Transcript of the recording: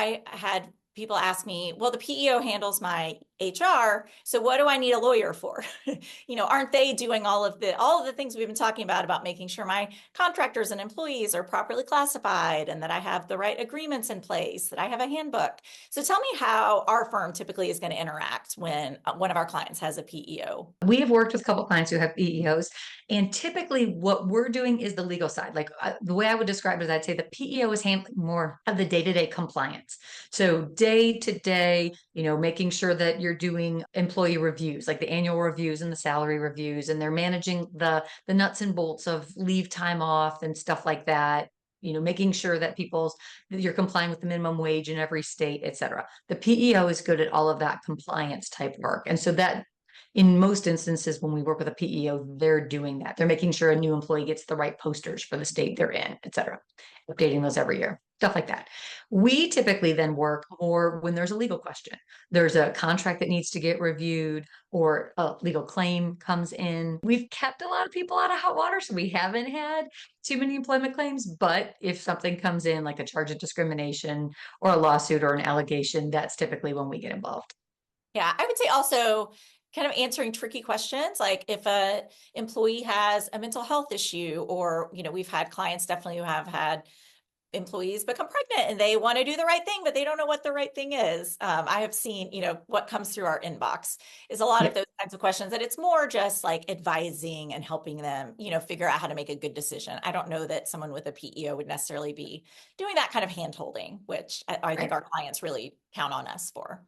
I had people ask me, well, the PEO handles my HR, so what do I need a lawyer for? Aren't they doing all of the things we've been talking about making sure my contractors and employees are properly classified and that I have the right agreements in place, that I have a handbook. So tell me how our firm typically is going to interact when one of our clients has a PEO. We have worked with a couple of clients who have PEOs, and typically what we're doing is the legal side. Like the way I would describe it is I'd say the PEO is handling more of the day-to-day compliance. So day to day, making sure that you're doing employee reviews, like the annual reviews and the salary reviews, and they're managing the nuts and bolts of leave time off and stuff like that. Making sure that you're complying with the minimum wage in every state, et cetera. The PEO is good at all of that compliance type work. And so that in most instances, when we work with a PEO, they're doing that. They're making sure a new employee gets the right posters for the state they're in, et cetera, updating those every year, stuff like that. We typically then work more when there's a legal question. There's a contract that needs to get reviewed or a legal claim comes in. We've kept a lot of people out of hot water, so we haven't had too many employment claims. But if something comes in, like a charge of discrimination or a lawsuit or an allegation, that's typically when we get involved. Yeah, I would say also kind of answering tricky questions, like if a employee has a mental health issue, or we've had clients definitely who have had employees become pregnant and they want to do the right thing, but they don't know what the right thing is. I have seen, what comes through our inbox is a lot of Yeah. those kinds of questions, that it's more just like advising and helping them, figure out how to make a good decision. I don't know that someone with a PEO would necessarily be doing that kind of hand holding, which I think Right. our clients really count on us for.